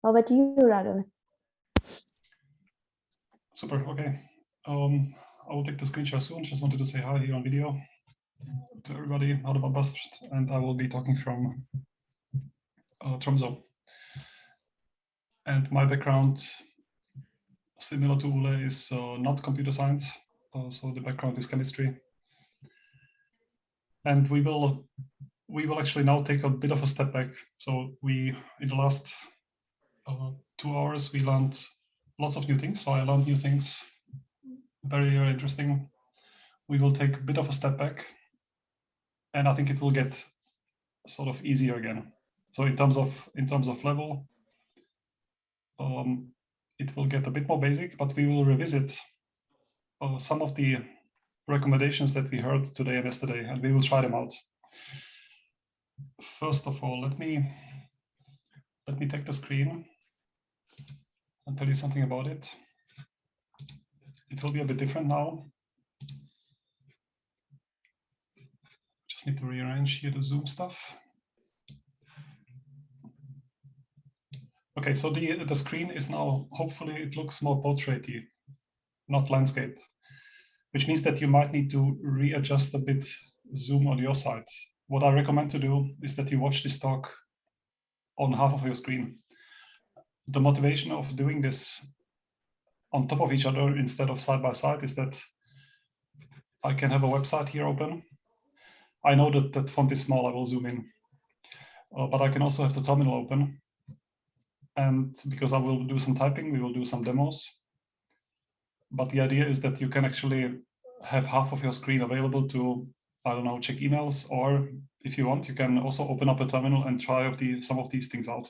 Over to you, Radovan. Super, okay. I will take the screen share soon. Just wanted to say hi here on video to everybody. Radovan Bast, and I will be talking from Tromsø. And my background, similar to Ule, is not computer science. So the background is chemistry. And we will actually now take a bit of a step back. So in the last 2 hours, we learned lots of new things. So I learned new things, very, very interesting. We will take a bit of a step back, and I think it will get sort of easier again. So in terms of level, it will get a bit more basic, but we will revisit some of the recommendations that we heard today and yesterday, and we will try them out. First of all, let me take the screen and tell you something about it. It will be a bit different now. Just need to rearrange here the Zoom stuff. Okay, so the screen is now, hopefully it looks more portraity, not landscape, which means that you might need to readjust a bit Zoom on your side. What I recommend to do is that you watch this talk on half of your screen. The motivation of doing this on top of each other instead of side by side is that I can have a website here open. I know that that font is small, I will zoom in, but I can also have the terminal open. And because I will do some typing, we will do some demos. But the idea is that you can actually have half of your screen available to, I don't know, check emails, or if you want, you can also open up a terminal and try some of these things out.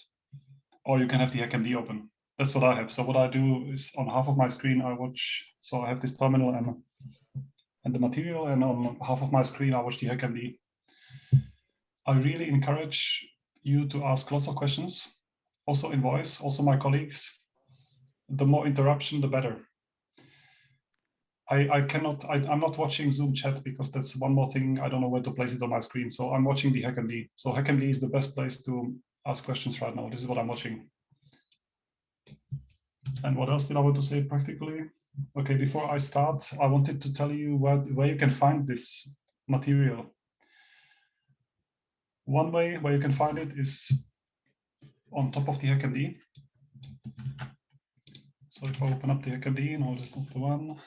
Or you can have the HackMD open. That's what I have. So what I do is on half of my screen, I watch, so I have this terminal and the material, and on half of my screen, I watch the HackMD. I really encourage you to ask lots of questions, also in voice, also my colleagues. The more interruption, the better. I'm not watching Zoom chat because that's one more thing. I don't know where to place it on my screen. So I'm watching the HackMD. So HackMD is the best place to ask questions right now. This is what I'm watching. And what else did I want to say practically? Okay, before I start, I wanted to tell you where you can find this material. One way where you can find it is on top of the HackMD. So if I open up the HackMD, no, that's not the one.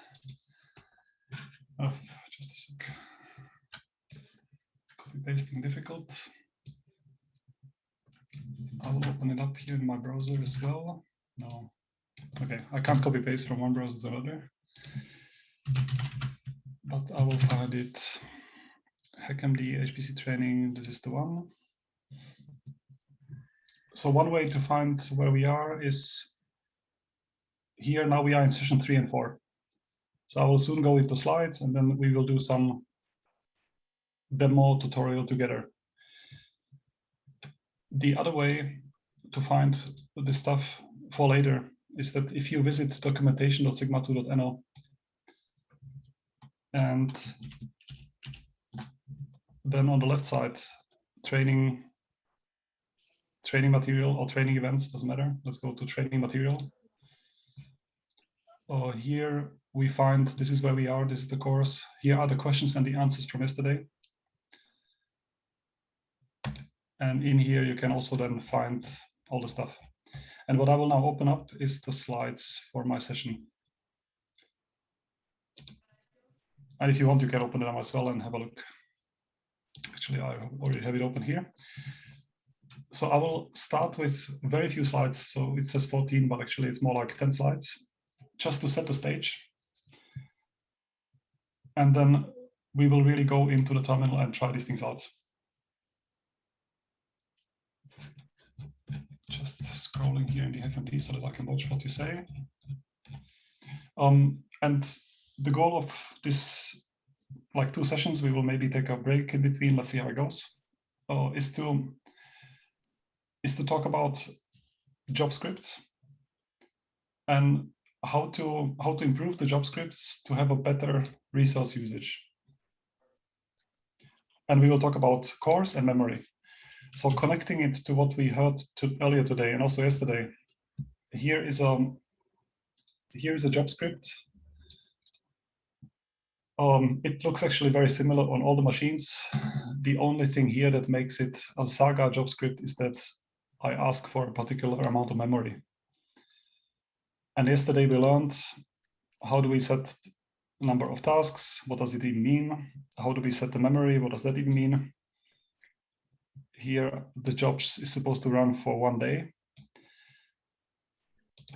Just a sec. Copy pasting difficult. I will open it up here in my browser as well. No, okay, I can't copy paste from one browser to another, but I will find it. HackMD HPC training, this is the one. So one way to find where we are is here. Now we are in session 3 and 4. So I will soon go into slides, and then we will do some demo tutorial together. The other way to find this stuff for later is that if you visit documentation.sigma2.no, and then on the left side, training material or training events, doesn't matter. Let's go to training material. Here we find, this is where we are, this is the course. Here are the questions and the answers from yesterday. And in here you can also then find all the stuff. And what I will now open up is the slides for my session. And if you want, you can open them as well and have a look. Actually, I already have it open here. So I will start with very few slides. So it says 14, but actually it's more like 10 slides, just to set the stage. And then we will really go into the terminal and try these things out. Just scrolling here in the HackMD so that I can watch what you say. And the goal of this, like 2 sessions, we will maybe take a break in between, let's see how it goes, is to talk about job scripts and how to improve the job scripts to have a better resource usage. And we will talk about cores and memory. So connecting it to what we heard earlier today and also yesterday, here is a job script. It looks actually very similar on all the machines. The only thing here that makes it a Saga job script is that I ask for a particular amount of memory. And yesterday we learned how do we set number of tasks? What does it even mean? How do we set the memory? What does that even mean? Here, the job is supposed to run for 1 day.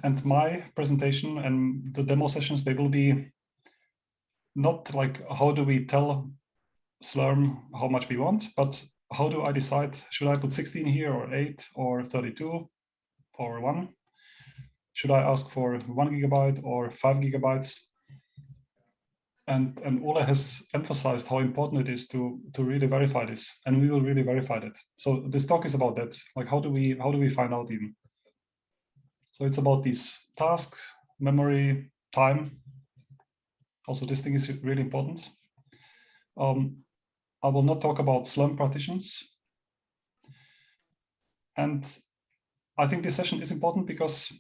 And my presentation and the demo sessions, they will be not like how do we tell Slurm how much we want, but how do I decide, should I put 16 here or 8 or 32 or 1? Should I ask for 1 gigabyte or 5 gigabytes? And Ole has emphasized how important it is to really verify this, and we will really verify that. So this talk is about that, like how do we find out even? So it's about these tasks, memory, time. Also, this thing is really important. I will not talk about Slurm partitions. And I think this session is important because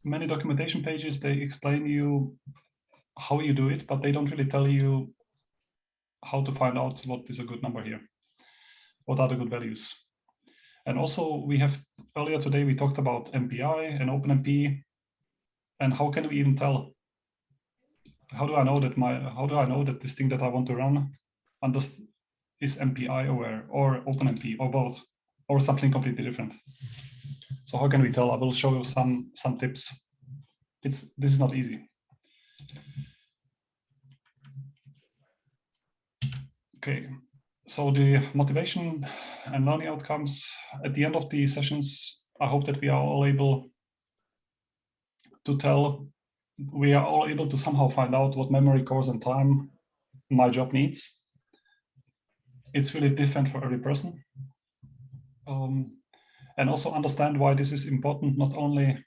many documentation pages, they explain you how you do it, but they don't really tell you how to find out what is a good number here. What are the good values? And also we have, earlier today, we talked about MPI and OpenMP, and how can we even tell? How do I know that this thing that I want to run is MPI aware or OpenMP or both or something completely different? So how can we tell? I will show you some tips. This is not easy. Okay, so the motivation and learning outcomes at the end of the sessions, I hope that we are all able to somehow find out what memory, cores, and time my job needs. It's really different for every person. And also understand why this is important, not only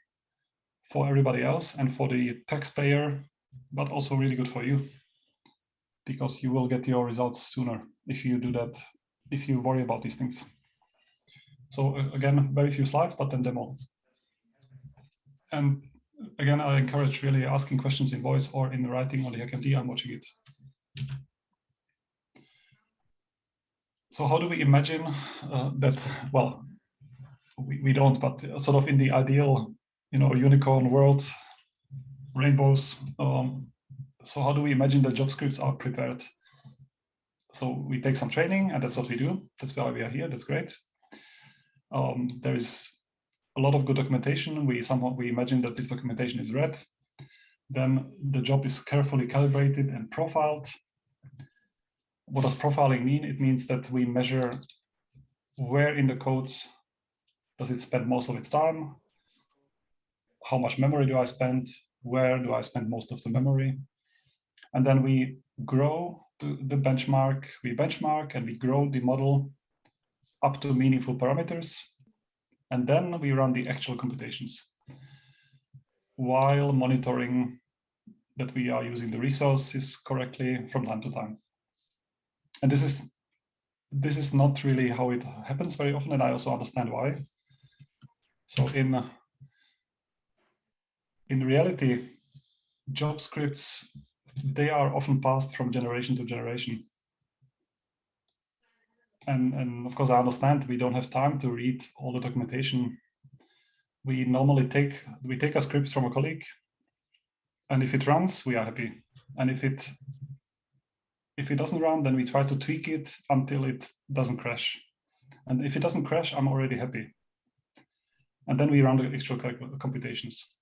for everybody else and for the taxpayer, but also really good for you, because you will get your results sooner if you do that, if you worry about these things. So again, very few slides, but then demo. And again, I encourage really asking questions in voice or in writing on the HackMD. I'm watching it. So how do we imagine that? Well, we don't, but sort of in the ideal, unicorn world, rainbows. So how do we imagine that job scripts are prepared? So we take some training, and that's what we do. That's why we are here. That's great. There is a lot of good documentation. We imagine that this documentation is read. Then the job is carefully calibrated and profiled. What does profiling mean? It means that we measure where in the code does it spend most of its time, how much memory do I spend, where do I spend most of the memory, and then we grow the benchmark. We benchmark and we grow the model up to meaningful parameters, and then we run the actual computations while monitoring that we are using the resources correctly from time to time. And this is not really how it happens very often, and I also understand why. So in reality, job scripts, they are often passed from generation to generation. And of course, I understand we don't have time to read all the documentation. We normally take a script from a colleague, and if it runs, we are happy. And if it doesn't run, then we try to tweak it until it doesn't crash. And if it doesn't crash, I'm already happy. And then we run the actual computations.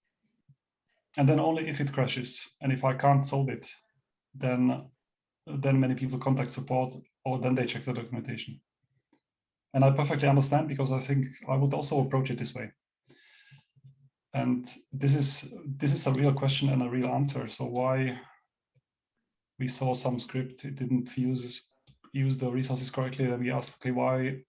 And then only if it crashes, and if I can't solve it, then many people contact support, or then they check the documentation. And I perfectly understand, because I think I would also approach it this way. And this is a real question and a real answer. So why we saw some script, it didn't use the resources correctly, then we asked, okay, why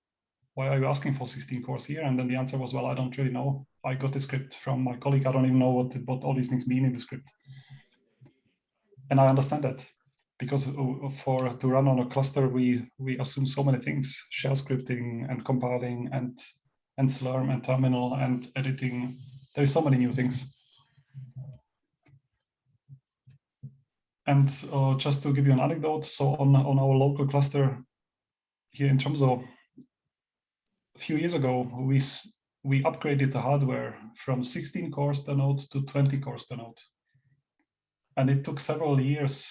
are you asking for 16 cores here? And then the answer was, well, I don't really know. I got the script from my colleague. I don't even know what all these things mean in the script. And I understand that, because to run on a cluster, we assume so many things: shell scripting and compiling and Slurm and terminal and editing. There is so many new things. And just to give you an anecdote, so on our local cluster here in Tromsø, a few years ago, we upgraded the hardware from 16 cores per node to 20 cores per node. And it took several years,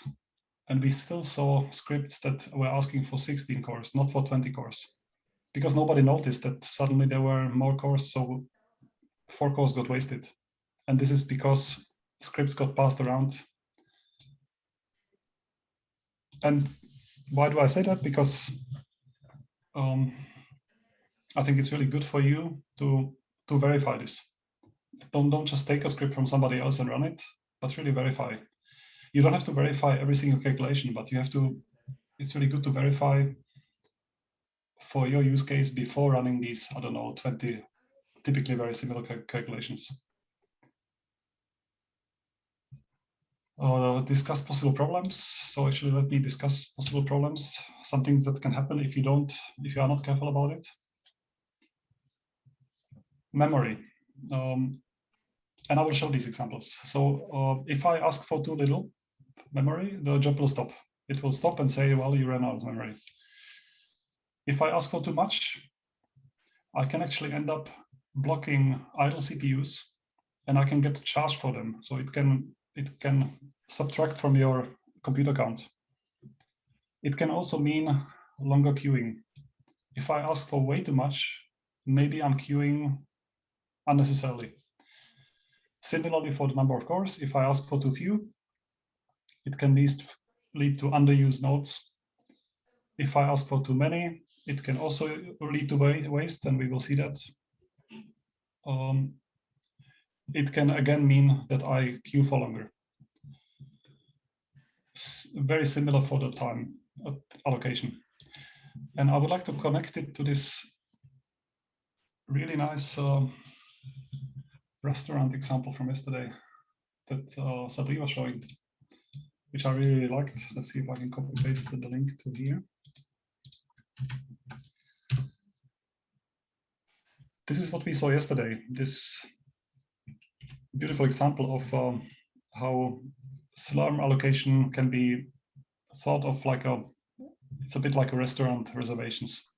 and we still saw scripts that were asking for 16 cores, not for 20 cores, because nobody noticed that suddenly there were more cores, so 4 cores got wasted. And this is because scripts got passed around. And why do I say that? Because I think it's really good for you to verify this. Don't just take a script from somebody else and run it, but really verify. You don't have to verify every single calculation, but you have to, it's really good to verify for your use case before running these, I don't know, 20 typically very similar calculations. Discuss possible problems. So actually, let me discuss possible problems, some things that can happen if you are not careful about it. Memory. And I will show these examples. So if I ask for too little memory, the job will stop. It will stop and say, well, you ran out of memory. If I ask for too much, I can actually end up blocking idle CPUs, and I can get charged for them. So it can subtract from your computer count. It can also mean longer queuing. If I ask for way too much, maybe I'm queuing unnecessarily. Similarly, for the number of cores, if I ask for too few, it can lead to underused nodes. If I ask for too many, it can also lead to waste, and we will see that. It can again mean that I queue for longer. Very similar for the time allocation. And I would like to connect it to this really nice restaurant example from yesterday that Sabri was showing, which I really liked. Let's see if I can copy paste the link to here. This is what we saw yesterday, this beautiful example of how Slurm allocation can be thought of like it's a bit like a restaurant reservations.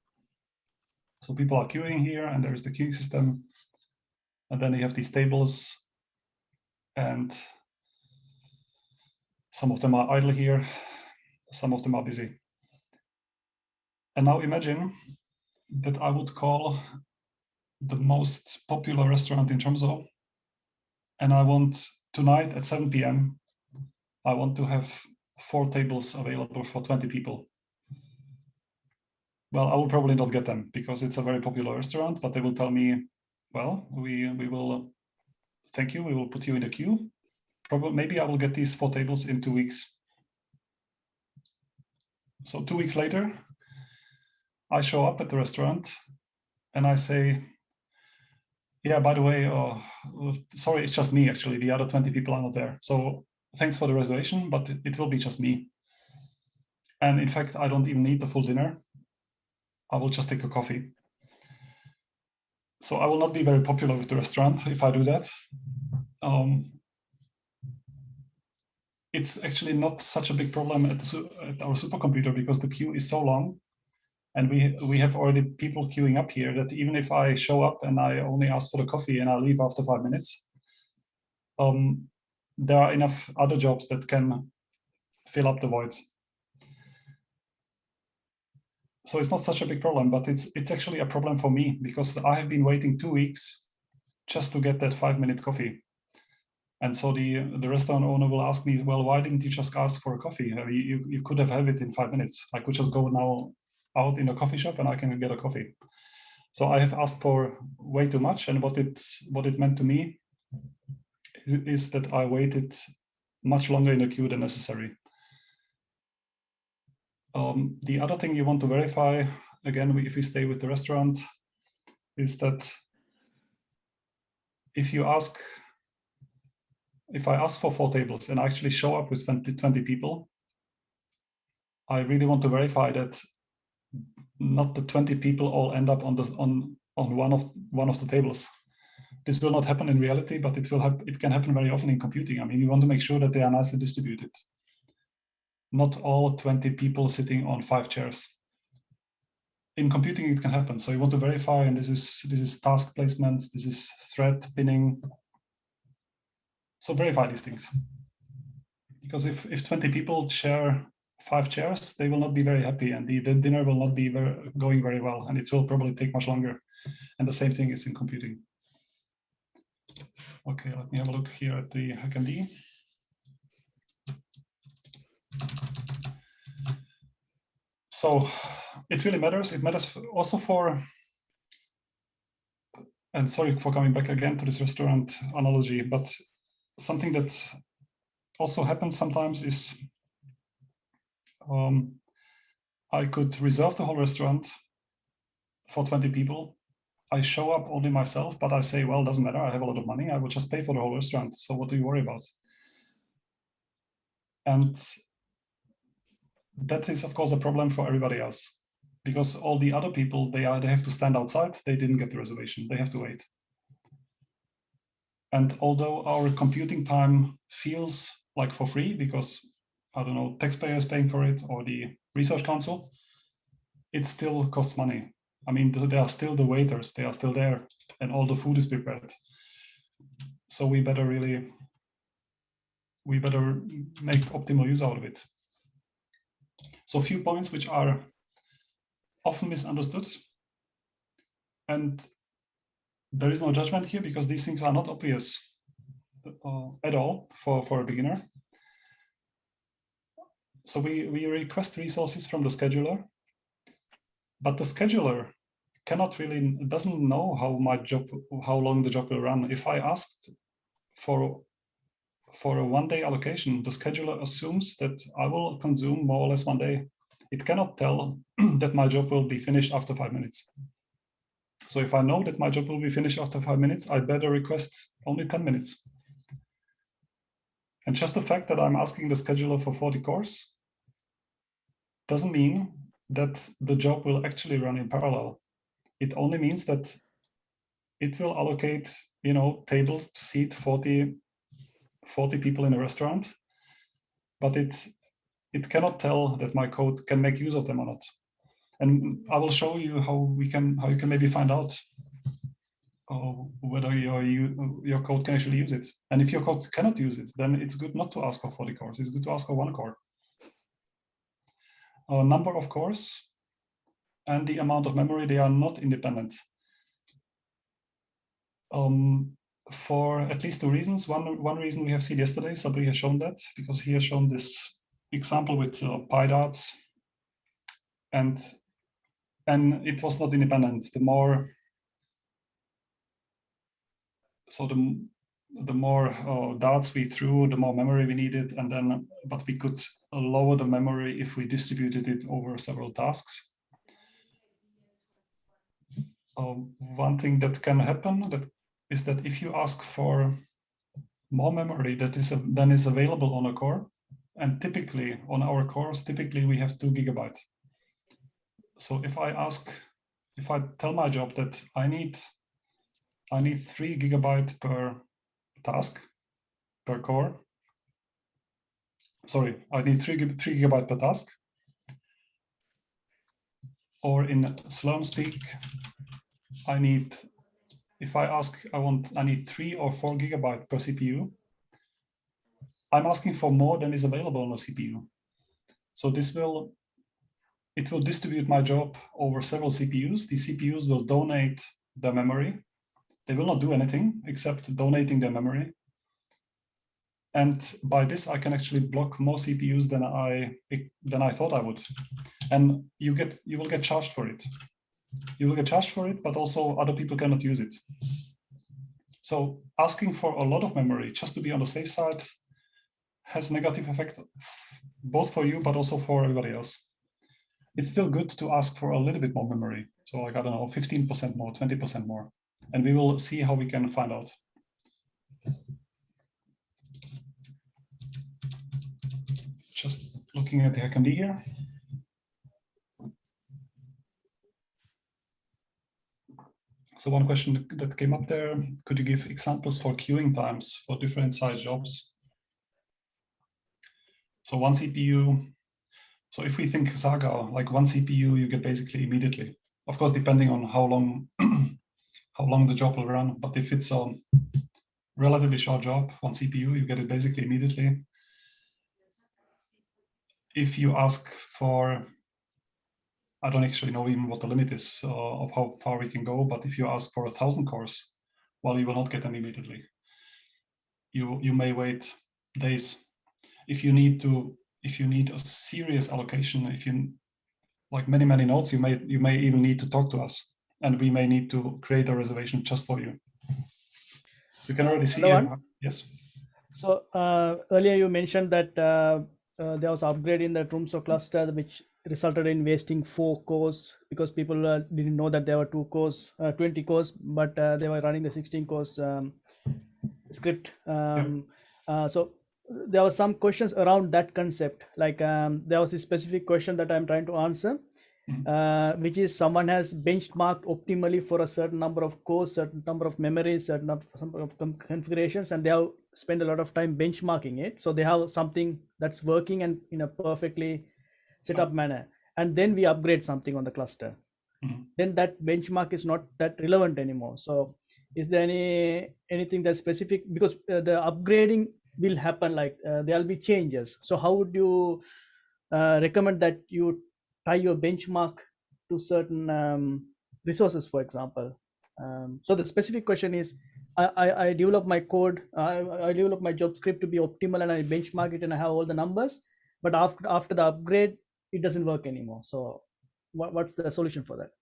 So people are queuing here, and there is the queuing system, and then you have these tables, and some of them are idle here, some of them are busy. And now imagine that I would call the most popular restaurant in Tromsø, and I want tonight at 7 p.m. I want to have 4 tables available for 20 people. Well, I will probably not get them because it's a very popular restaurant, but they will tell me, well, we will, thank you, we will put you in the queue. Probably, maybe I will get these 4 tables in 2 weeks. So 2 weeks later, I show up at the restaurant and I say, yeah, by the way, sorry, it's just me actually, the other 20 people are not there. So thanks for the reservation, but it will be just me. And in fact, I don't even need the full dinner. I will just take a coffee. So I will not be very popular with the restaurant if I do that. It's actually not such a big problem at our supercomputer because the queue is so long, and we have already people queuing up here that even if I show up and I only ask for the coffee and I leave after 5 minutes, there are enough other jobs that can fill up the void. So it's not such a big problem, but it's actually a problem for me because I have been waiting 2 weeks just to get that 5-minute coffee. And so the restaurant owner will ask me, well, why didn't you just ask for a coffee? You could have it in 5 minutes. I could just go now out in a coffee shop and I can get a coffee. So I have asked for way too much, and what it meant to me is that I waited much longer in the queue than necessary. The other thing you want to verify, again, if we stay with the restaurant, is that if I ask for 4 tables and I actually show up with 20 people, I really want to verify that not the 20 people all end up on one of the tables. This will not happen in reality, but it can happen very often in computing. I mean, you want to make sure that they are nicely distributed. not all 20 people sitting on 5 chairs. In computing, it can happen. So you want to verify, and this is task placement, this is thread pinning. So verify these things. Because if 20 people share 5 chairs, they will not be very happy, and the dinner will not be going very well, and it will probably take much longer. And the same thing is in computing. Okay, let me have a look here at the HackMD. So it really matters. It matters also for, and sorry for coming back again to this restaurant analogy, but something that also happens sometimes is I could reserve the whole restaurant for 20 people. I show up only myself, but I say, well, doesn't matter. I have a lot of money. I will just pay for the whole restaurant. So what do you worry about? And that is, of course, a problem for everybody else, because all the other people, they have to stand outside. They didn't get the reservation. They have to wait. And although our computing time feels like for free, because, I don't know, taxpayers paying for it or the research council, it still costs money. I mean, there are still the waiters, they are still there, and all the food is prepared. So we better make optimal use out of it. So a few points which are often misunderstood. And there is no judgment here, because these things are not obvious at all for a beginner. So we request resources from the scheduler, but the scheduler doesn't know how long the job will run. If I asked for a 1 day allocation, the scheduler assumes that I will consume more or less 1 day. It cannot tell that my job will be finished after 5 minutes. So if I know that my job will be finished after 5 minutes, I better request only 10 minutes. And just the fact that I'm asking the scheduler for 40 cores doesn't mean that the job will actually run in parallel. It only means that it will allocate, table to seat 40 people in a restaurant, but it cannot tell that my code can make use of them or not. And I will show you how you can maybe find out whether your code can actually use it. And if your code cannot use it, then it's good not to ask for 40 cores. It's good to ask for 1 core. Number of cores and the amount of memory, they are not independent. For at least 2 reasons. One reason we have seen yesterday, Sabri has shown that, because he has shown this example with PyDarts, and it was not independent. The more darts we threw, the more memory we needed, but we could lower the memory if we distributed it over several tasks. One thing that can happen is that if you ask for more memory than is available on a core, and typically on our cores, we have 2 GB. So if I tell my job that I need 3 GB per task per core. Sorry, I need 3 GB per task. Or in Slurm speak, I need 3 or 4 GB per CPU. I'm asking for more than is available on a CPU. So it will distribute my job over several CPUs. The CPUs will donate the memory. They will not do anything except donating their memory. And by this, I can actually block more CPUs than I thought I would. And you will get charged for it. You will get charged for it, but also other people cannot use it. So asking for a lot of memory just to be on the safe side has negative effect, both for you, but also for everybody else. It's still good to ask for a little bit more memory. So like, I don't know, 15% more, 20% more. And we will see how we can find out. Just looking at the HackMD here. So one question that came up there, could you give examples for queuing times for different size jobs? So one CPU So if we think Saga, like one CPU, you get basically immediately. Of course, depending on how long how long the job will run. But if it's a relatively short job, one CPU, you get it basically immediately. If you ask for, I don't actually know even what the limit is of how far we can go, but if you ask for 1,000 cores, well, you will not get them immediately. You may wait days. If you need a serious allocation, if you like many nodes, you may even need to talk to us, and we may need to create a reservation just for you. You can already see it. Yes. So earlier you mentioned that there was upgrade in the Tromso cluster, which resulted in wasting 4 cores because people didn't know that there were 2 cores, 20 cores, but they were running the 16 cores script. So there were some questions around that concept. Like there was a specific question that I'm trying to answer, which is someone has benchmarked optimally for a certain number of cores, certain number of memories, certain number of configurations, and they have spent a lot of time benchmarking it. So they have something that's working and in a perfectly set up manner. And then we upgrade something on the cluster. Then that benchmark is not that relevant anymore. So is there anything that's specific, because the upgrading will happen, like there'll be changes. So how would you recommend that you tie your benchmark to certain resources, for example? So the specific question is, I develop my code, I develop my job script to be optimal, and I benchmark it, and I have all the numbers, but after the upgrade it doesn't work anymore. So what's the solution for that?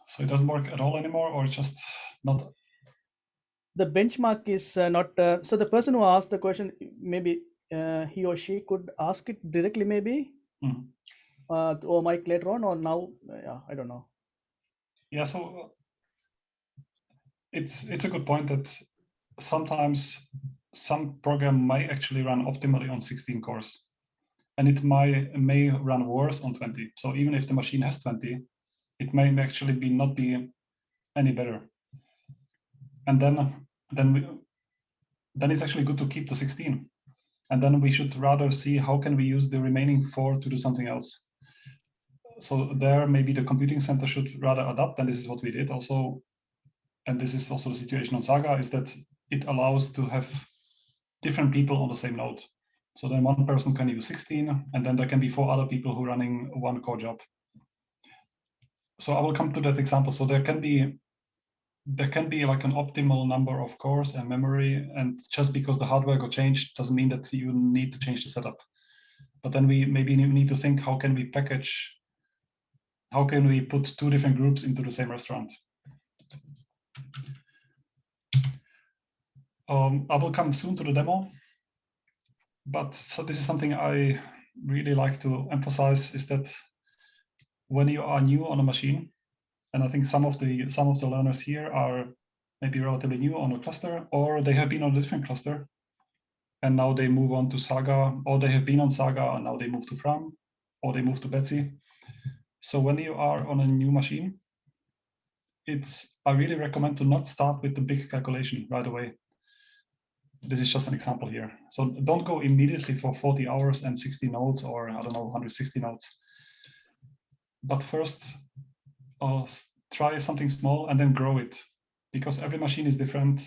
So it doesn't work at all anymore, or just not? The benchmark is not so the person who asked the question, maybe he or she could ask it directly, maybe or Mike later on, or now, yeah, I don't know. Yeah, so it's a good point that sometimes some program might actually run optimally on 16 cores, and it may run worse on 20. So even if the machine has 20, it may actually not be any better. And then it's actually good to keep the 16. And then we should rather see how can we use the remaining 4 to do something else. So there, maybe the computing center should rather adapt, and this is what we did also. And this is also the situation on Saga, is that it allows to have different people on the same node. So then one person can use 16, and then there can be 4 other people who are running one core job. So I will come to that example. So there can be like an optimal number of cores and memory, and just because the hardware got changed doesn't mean that you need to change the setup. But then we maybe need to think, how can we put 2 different groups into the same restaurant? I will come soon to the demo, but so this is something I really like to emphasize, is that when you are new on a machine, and I think some of the learners here are maybe relatively new on a cluster, or they have been on a different cluster, and now they move on to Saga, or they have been on Saga and now they move to Fram, or they move to Betsy. So when you are on a new machine, I really recommend to not start with the big calculation right away. This is just an example here. So don't go immediately for 40 hours and 60 nodes, or I don't know, 160 nodes. But first, try something small and then grow it, because every machine is different.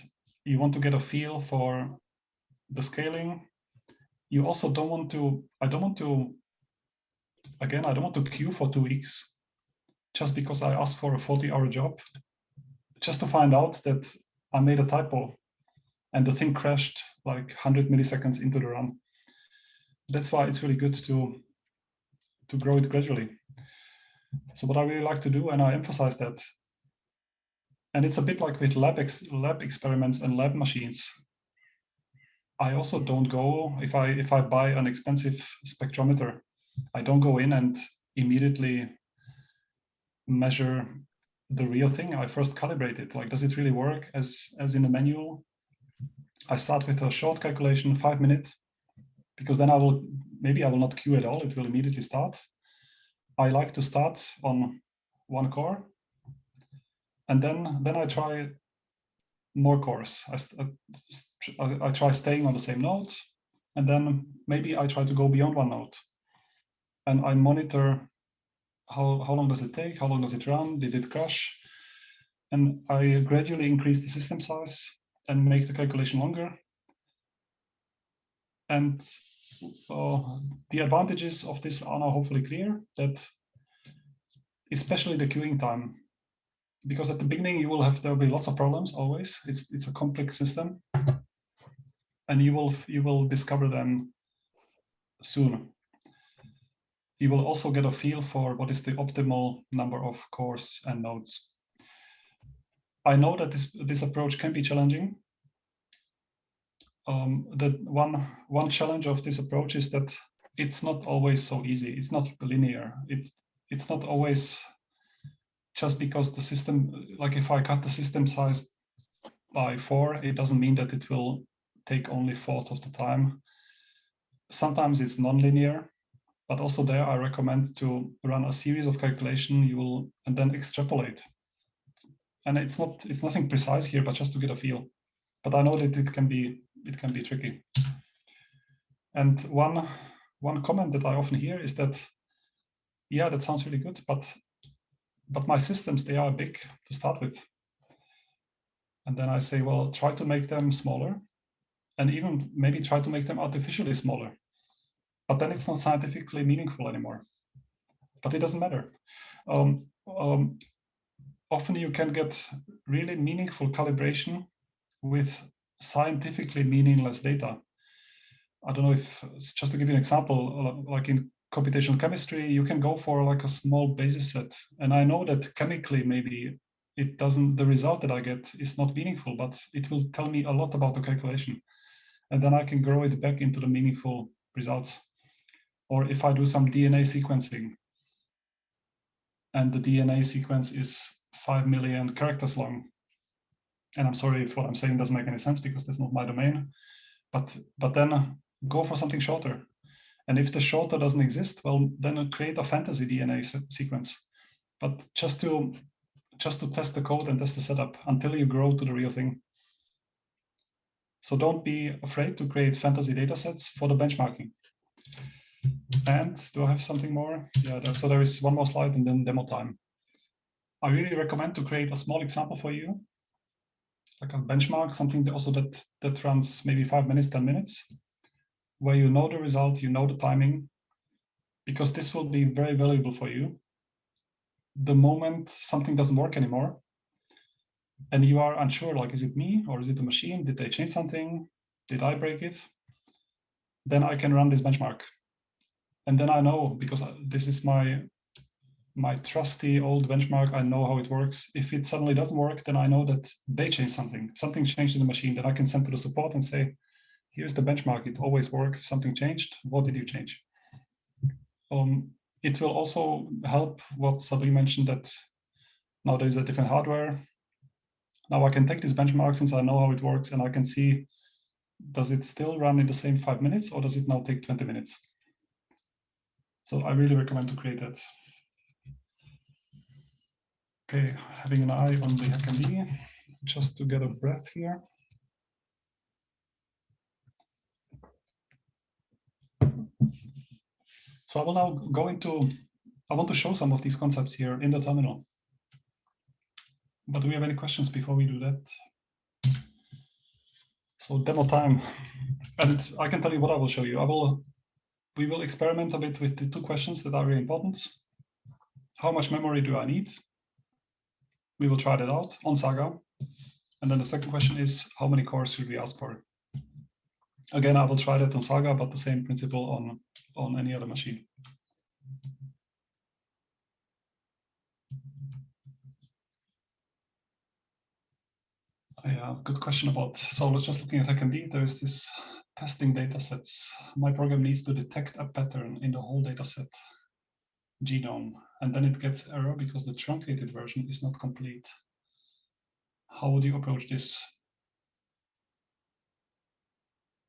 You want to get a feel for the scaling. You also don't want to, I don't want to queue for 2 weeks just because I asked for a 40-hour job, just to find out that I made a typo and the thing crashed like 100 milliseconds into the run. That's why it's really good to grow it gradually. So what I really like to do, and I emphasize that, and it's a bit like with lab experiments and lab machines. I also don't go, if I buy an expensive spectrometer, I don't go in and immediately measure the real thing. I first calibrate it. Like, does it really work as in the manual? I start with a short calculation, 5 minutes, because then I will not queue at all. It will immediately start. I like to start on 1 core, and then I try more cores. I try staying on the same node, and then maybe I try to go beyond 1 node. and I monitor how long does it take, how long does it run, did it crash, and I gradually increase the system size and make the calculation longer. And the advantages of this are now hopefully clear, that especially the queuing time, because at the beginning there will be lots of problems always. It's a complex system, and you will discover them soon. You will also get a feel for what is the optimal number of cores and nodes. I know that this approach can be challenging. The one challenge of this approach is that it's not always so easy. It's not linear. It's not always just because the system, like if I cut the system size by 4, it doesn't mean that it will take only 1/4 of the time. Sometimes it's non-linear, but also there I recommend to run a series of calculation and then extrapolate. And it's nothing precise here, but just to get a feel. But I know that it can be tricky. And one comment that I often hear is that, yeah, that sounds really good, but my systems, they are big to start with. And then I say, well, try to make them smaller, and even maybe try to make them artificially smaller. But then it's not scientifically meaningful anymore. But it doesn't matter. Often you can get really meaningful calibration with scientifically meaningless data. I don't know if, just to give you an example, like in computational chemistry, you can go for like a small basis set. And I know that chemically, maybe the result that I get is not meaningful, but it will tell me a lot about the calculation. And then I can grow it back into the meaningful results. Or if I do some DNA sequencing, and the DNA sequence is 5 million characters long, and I'm sorry if what I'm saying doesn't make any sense because that's not my domain, but then go for something shorter. And if the shorter doesn't exist, well, then create a fantasy DNA sequence. But just to test the code and test the setup until you grow to the real thing. So don't be afraid to create fantasy data sets for the benchmarking. And do I have something more? Yeah, so there is one more slide and then demo time. I really recommend to create a small example for you, like a benchmark, something also that runs maybe 5 minutes, 10 minutes, where you know the result, you know the timing, because this will be very valuable for you. The moment something doesn't work anymore, and you are unsure, like, is it me or is it the machine? Did they change something? Did I break it? Then I can run this benchmark. And then I know, because this is my trusty old benchmark, I know how it works. If it suddenly doesn't work, then I know that they changed something. Something changed in the machine that I can send to the support and say, here's the benchmark, it always works, something changed, what did you change? It will also help what Sabri mentioned, that now there's a different hardware. Now I can take this benchmark since I know how it works, and I can see, does it still run in the same 5 minutes or does it now take 20 minutes? So I really recommend to create that. Okay, having an eye on the HackMD, just to get a breath here. So I will now go into, I want to show some of these concepts here in the terminal. But do we have any questions before we do that? So demo time. And I can tell you what I will show you. We will experiment a bit with the 2 questions that are really important. How much memory do I need? We will try that out on Saga. And then the second question is, how many cores should we ask for? Again, I will try that on Saga, but the same principle on any other machine. Yeah, good question about, so let's just looking at HackMD, there is this testing data sets. My program needs to detect a pattern in the whole data set genome, and then it gets error because the truncated version is not complete. How would you approach this?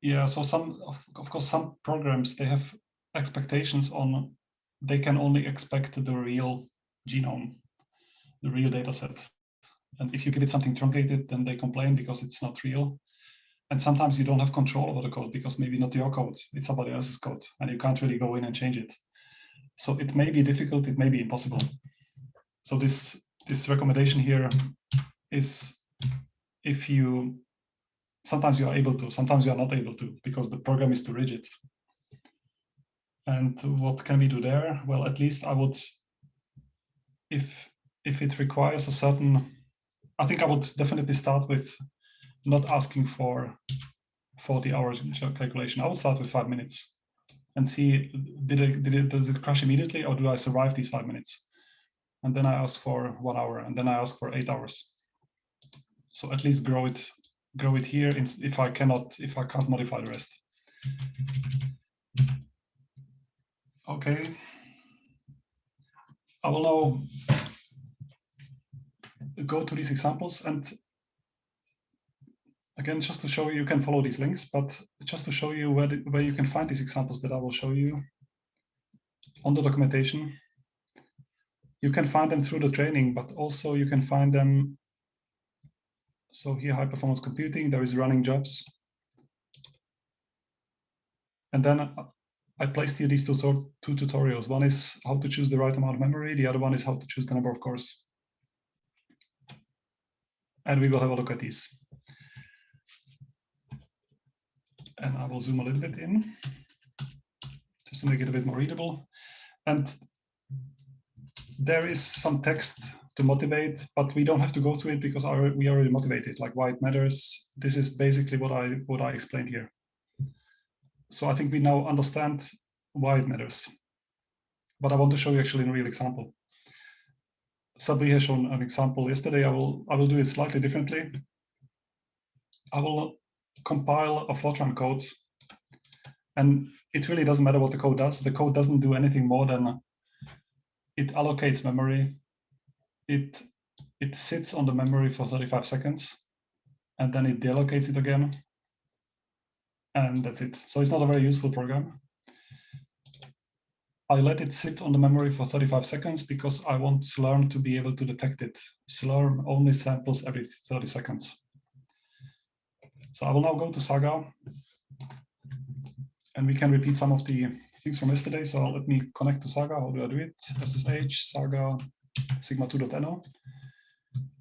Yeah, so of course, some programs, they have expectations on, they can only expect the real genome, the real data set. And if you give it something truncated, then they complain because it's not real. And sometimes you don't have control over the code because maybe not your code, it's somebody else's code, and you can't really go in and change it. So it may be difficult, it may be impossible. So this recommendation here is, if you, sometimes you are able to, sometimes you are not able to, because the program is too rigid. And what can we do there? Well, at least I would, if it requires a certain, I think I would definitely start with not asking for 40 hours calculation. I would start with 5 minutes and see, does it crash immediately, or do I survive these 5 minutes? And then I ask for 1 hour, and then I ask for 8 hours. So at least grow it here if I can't modify the rest. Okay. I will now go to these examples, and again, just to show you can follow these links, but just to show you where you can find these examples that I will show you on the documentation. You can find them through the training, but also you can find them. So here, high performance computing, there is running jobs. And then I placed here these two tutorials. One is how to choose the right amount of memory. The other one is how to choose the number of cores. And we will have a look at these. And I will zoom a little bit in just to make it a bit more readable. And there is some text to motivate, but we don't have to go through it because we already motivated, like why it matters. This is basically what I explained here. So I think we now understand why it matters. But I want to show you actually in a real example. Sabri has shown an example yesterday. I will do it slightly differently. I will compile a Fortran code, and it really doesn't matter what the code does. The code doesn't do anything more than it allocates memory. It sits on the memory for 35 seconds, and then it deallocates it again, and that's it. So it's not a very useful program. I let it sit on the memory for 35 seconds because I want Slurm to be able to detect it. Slurm only samples every 30 seconds. So I will now go to Saga, and we can repeat some of the things from yesterday. So let me connect to Saga. How do I do it? SSH, Saga, sigma2.no.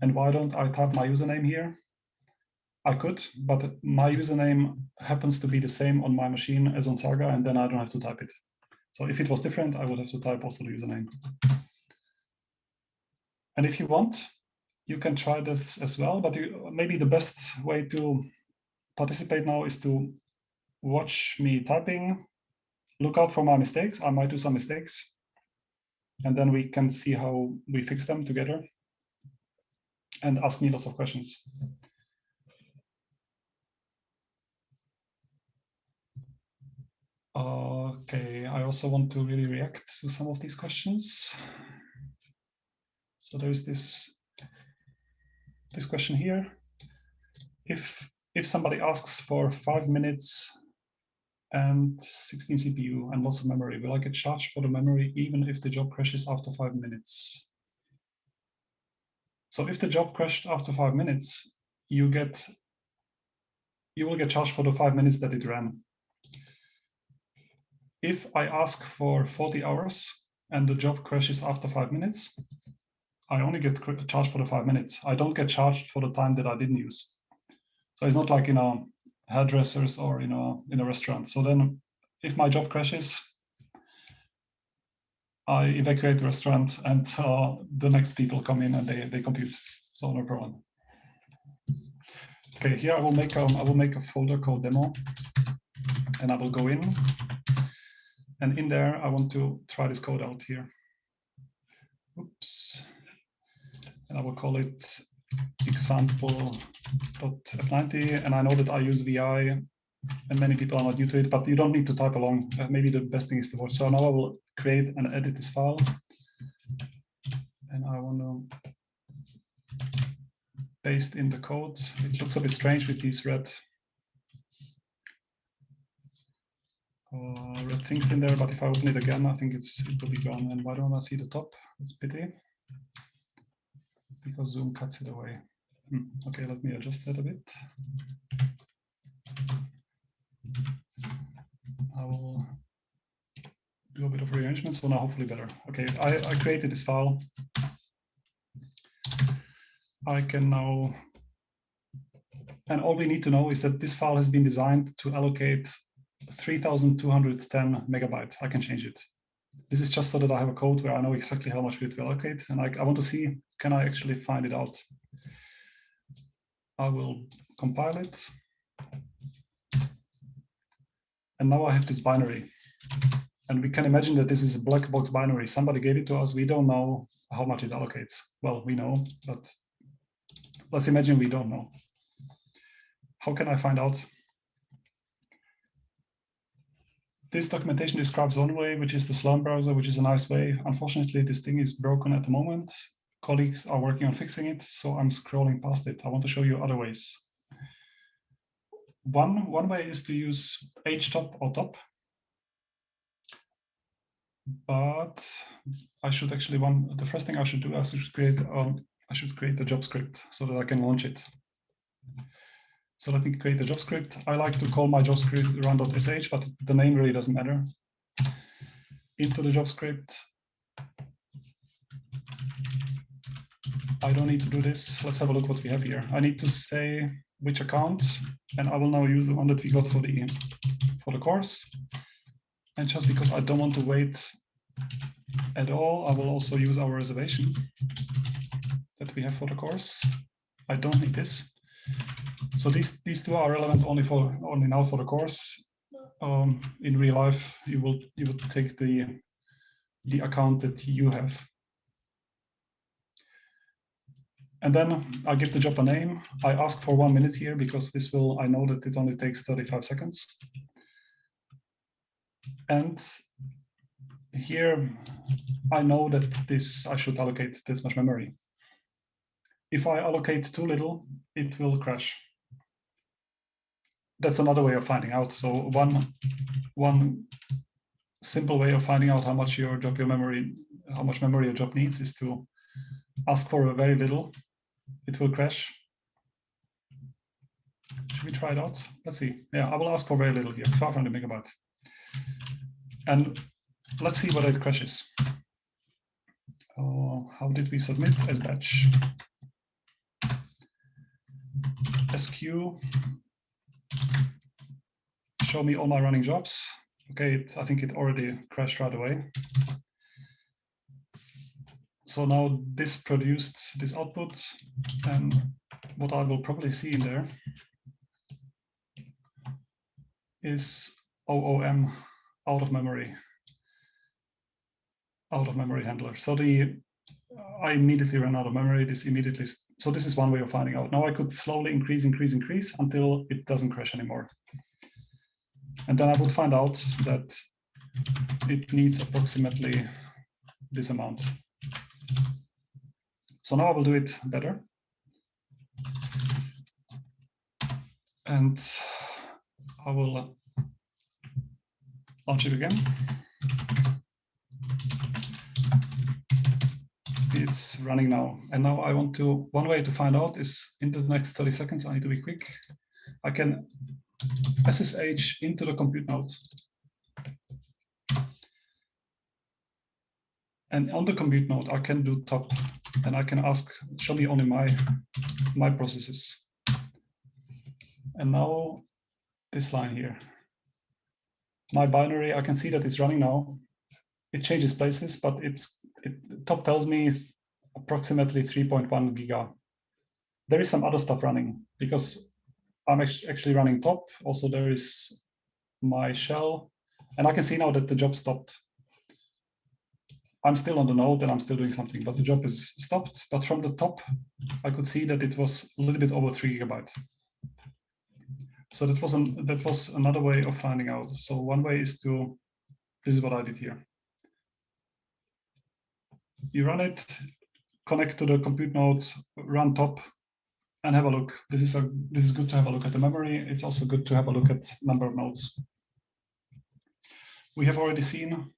And why don't I type my username here? I could, but my username happens to be the same on my machine as on Saga, and then I don't have to type it. So if it was different, I would have to type also the username. And if you want, you can try this as well, but maybe the best way to participate now is to watch me typing, look out for my mistakes. I might do some mistakes, and then we can see how we fix them together, and ask me lots of questions. Okay, I also want to really react to some of these questions. So there is this question here. If somebody asks for 5 minutes and 16 CPU and lots of memory, will I get charged for the memory even if the job crashes after 5 minutes? So if the job crashed after 5 minutes, you will get charged for the 5 minutes that it ran. If I ask for 40 hours and the job crashes after 5 minutes, I only get charged for the 5 minutes. I don't get charged for the time that I didn't use. So it's not like hairdressers or in a restaurant. So then if my job crashes, I evacuate the restaurant, and the next people come in and they compute. So no problem. Okay, here I will make a folder called demo, and I will go in, and in there I want to try this code out here. Oops. And I will call it example.f90, and I know that I use VI, and many people are not new to it, but you don't need to type along. Maybe the best thing is to watch. So now I will create and edit this file, and I want to paste in the code. It looks a bit strange with these red things in there, but if I open it again, I think it will be gone. And why don't I see the top? It's pity, because Zoom cuts it away. Okay, let me adjust that a bit. I will do a bit of management, so now hopefully better. Okay, I created this file. I can now, and all we need to know is that this file has been designed to allocate 3,210 megabyte. I can change it. This is just so that I have a code where I know exactly how much it will allocate, and I want to see, can I actually find it out? I will compile it. And now I have this binary. And we can imagine that this is a black box binary. Somebody gave it to us. We don't know how much it allocates. Well, we know, but let's imagine we don't know. How can I find out? This documentation describes one way, which is the Slurm browser, which is a nice way. Unfortunately, this thing is broken at the moment. Colleagues are working on fixing it, so I'm scrolling past it. I want to show you other ways. One way is to use htop or top, but I should actually the first thing I should do is I should create a job script so that I can launch it. So let me create a job script. I like to call my job script run.sh, but the name really doesn't matter. Into the job script. I don't need to do this. Let's have a look what we have here. I need to say which account, and I will now use the one that we got for the course. And just because I don't want to wait at all, I will also use our reservation that we have for the course. I don't need this. So these two are relevant only now for the course. In real life, you would take the account that you have. And then I give the job a name. I ask for 1 minute here because I know that it only takes 35 seconds. And here I know that I should allocate this much memory. If I allocate too little, it will crash. That's another way of finding out. So one simple way of finding out how much memory your job needs is to ask for a very little. It will crash. Should we try it out? Let's see. Yeah, I will ask for very little here, 500 megabyte. And let's see whether it crashes. How did we submit as batch? SQ, show me all my running jobs. Okay, I think it already crashed right away. So now this produced this output, and what I will probably see in there is OOM, out of memory handler. So I immediately ran out of memory. So this is one way of finding out. Now I could slowly increase until it doesn't crash anymore. And then I would find out that it needs approximately this amount. So now I will do it better. And I will launch it again. It's running now. And now one way to find out is in the next 30 seconds, I need to be quick. I can SSH into the compute node. And on the compute node, I can do top, and I can ask, show me only my processes. And now this line here, my binary, I can see that it's running now. It changes places, but top tells me approximately 3.1 giga. There is some other stuff running because I'm actually running top. Also, there is my shell, and I can see now that the job stopped. I'm still on the node and I'm still doing something, but the job is stopped. But from the top, I could see that it was a little bit over 3 gigabyte. So that was another way of finding out. So one way is this is what I did here. You run it, connect to the compute node, run top, and have a look. This is good to have a look at the memory. It's also good to have a look at number of nodes. We have already seen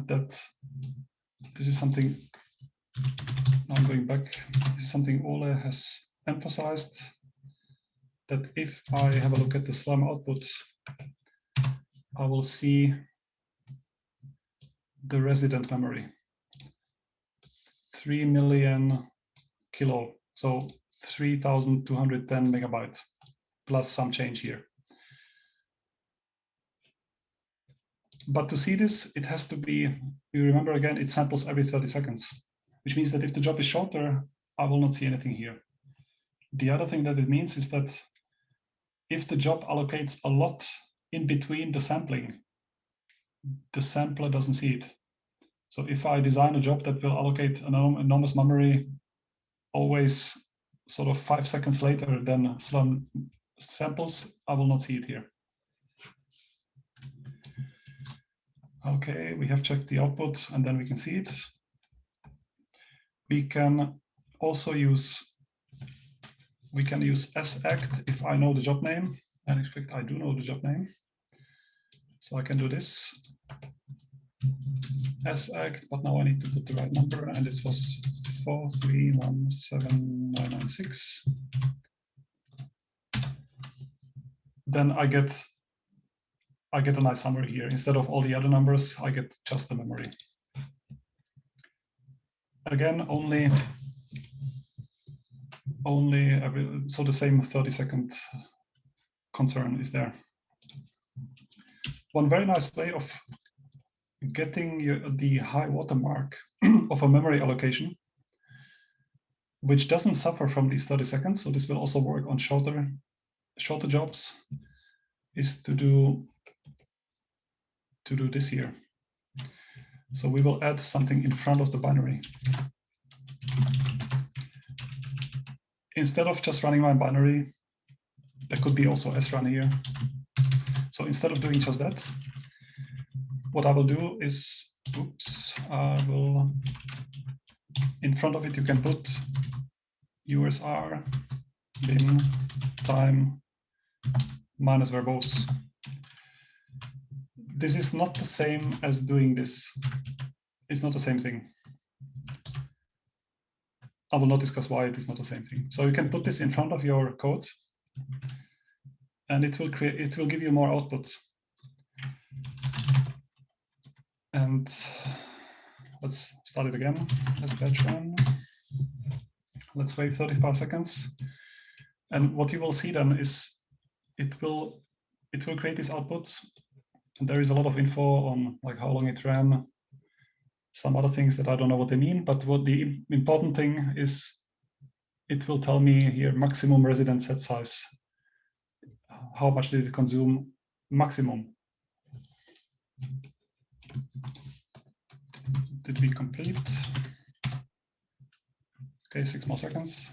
that this is something. Now I'm going back. This is something Ole has emphasized, that if I have a look at the Slurm output, I will see the resident memory, 3 million kilo, so 3,210 megabyte plus some change here. But to see this, it has to be, you remember again, it samples every 30 seconds, which means that if the job is shorter, I will not see anything here. The other thing that it means is that if the job allocates a lot in between the sampling, the sampler doesn't see it. So if I design a job that will allocate an enormous memory always sort of 5 seconds later than Slurm samples, I will not see it here. Okay, we have checked the output and then we can see it. We can also use, sact if I know the job name, and in fact I do know the job name. So I can do this, sact, but now I need to put the right number, and this was 4317996. Then I get a nice summary here. Instead of all the other numbers, I get just the memory. Again, only so the same 30-second concern is there. One very nice way of getting the high watermark of a memory allocation, which doesn't suffer from these 30 seconds, so this will also work on shorter jobs, is to do this here. So we will add something in front of the binary. Instead of just running my binary, there could be also srun here. So instead of doing just that, what I will do is, I will, in front of it, you can put usr bin time minus verbose. This is not the same as doing this. It's not the same thing. I will not discuss why it is not the same thing. So you can put this in front of your code, and it will give you more output. And let's start it again. Let's batch run. Let's wait 35 seconds. And what you will see then is it will create this output. And there is a lot of info on like how long it ran, some other things that I don't know what they mean, but what the important thing is, it will tell me here maximum resident set size. How much did it consume maximum? Did we complete? Okay, 6 more seconds.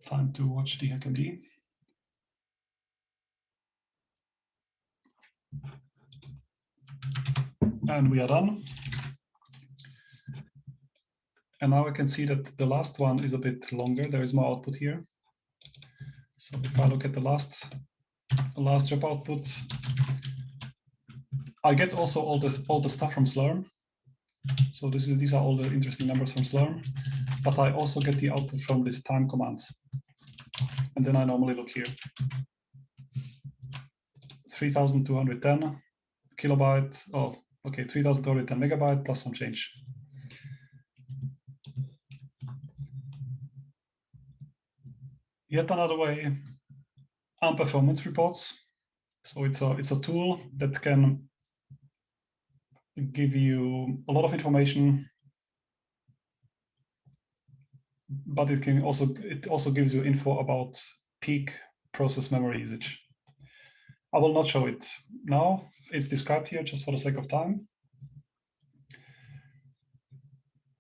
Time to watch the HackMD. And we are done. And now I can see that the last one is a bit longer. There is more output here. So if I look at the last job output, I get also all the stuff from Slurm. So these are all the interesting numbers from Slurm, but I also get the output from this time command. And then I normally look here. 3,210 kilobyte, oh, okay, 3,210 megabyte plus some change. Yet another way, performance reports. So it's a tool that can give you a lot of information, but it also gives you info about peak process memory usage. I will not show it now. It's described here just for the sake of time.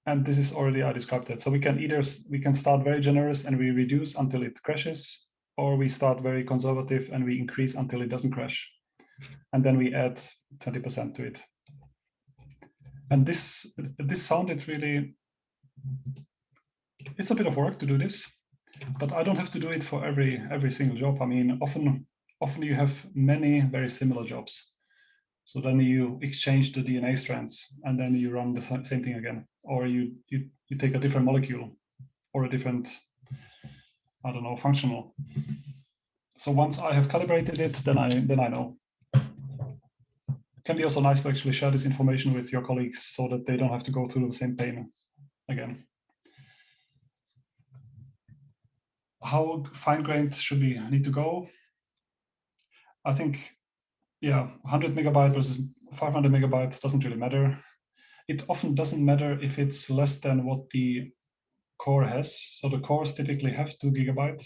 And this is already, I described it. So we can start very generous and we reduce until it crashes, or we start very conservative and we increase until it doesn't crash. And then we add 20% to it. And this sounded really, it's a bit of work to do this, but I don't have to do it for every single job. I mean, often you have many very similar jobs. So then you exchange the DNA strands and then you run the same thing again, or you take a different molecule or a different, I don't know, functional. So once I have calibrated it, then I know. can be also nice to actually share this information with your colleagues so that they don't have to go through the same pain again. How fine-grained should we need to go? I think, yeah, 100 megabyte versus 500 megabyte doesn't really matter. It often doesn't matter if it's less than what the core has. So the cores typically have 2 gigabyte.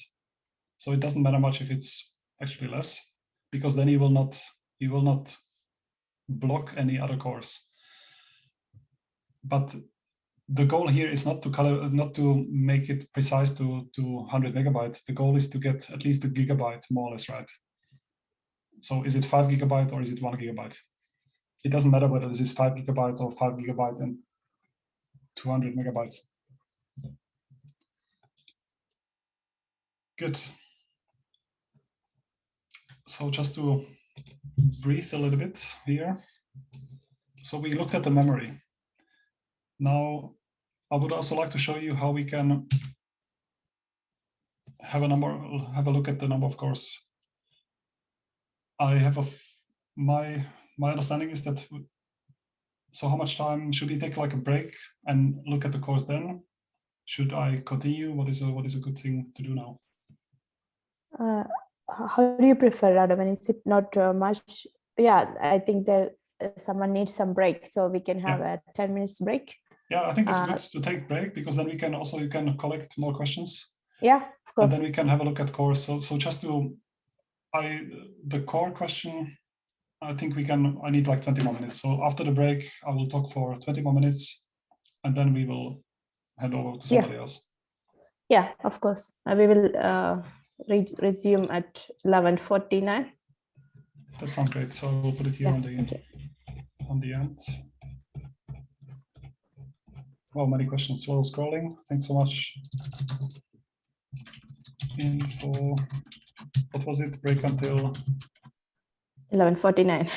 So it doesn't matter much if it's actually less, because then you will not block any other cores. But the goal here is not to make it precise to 100 megabyte. The goal is to get at least a gigabyte more or less right. So is it 5 gigabyte or is it 1 gigabyte? It doesn't matter whether this is 5 gigabyte or 5 gigabyte and 200 megabytes. Good. So just to breathe a little bit here. So we looked at the memory. Now, I would also like to show you how we can have a look at the number of cores. I have my understanding is that, so how much time should we take like a break and look at the cores then? Should I continue? What is a good thing to do now? How do you prefer, Radovan? Is it not much? Yeah, I think that someone needs some break, so we can have a 10 minutes break. Yeah, I think it's good to take break, because then you can collect more questions. Yeah, of course. And then we can have a look at cores. So just the core question, I think I need like 20 more minutes. So after the break, I will talk for 20 more minutes, and then we will hand over to somebody else. Yeah, of course. We will resume at 11:49. That sounds great. So we'll put it here on the end. Well, many questions. Slow scrolling. Thanks so much. Info. What was it? Break until 11:49.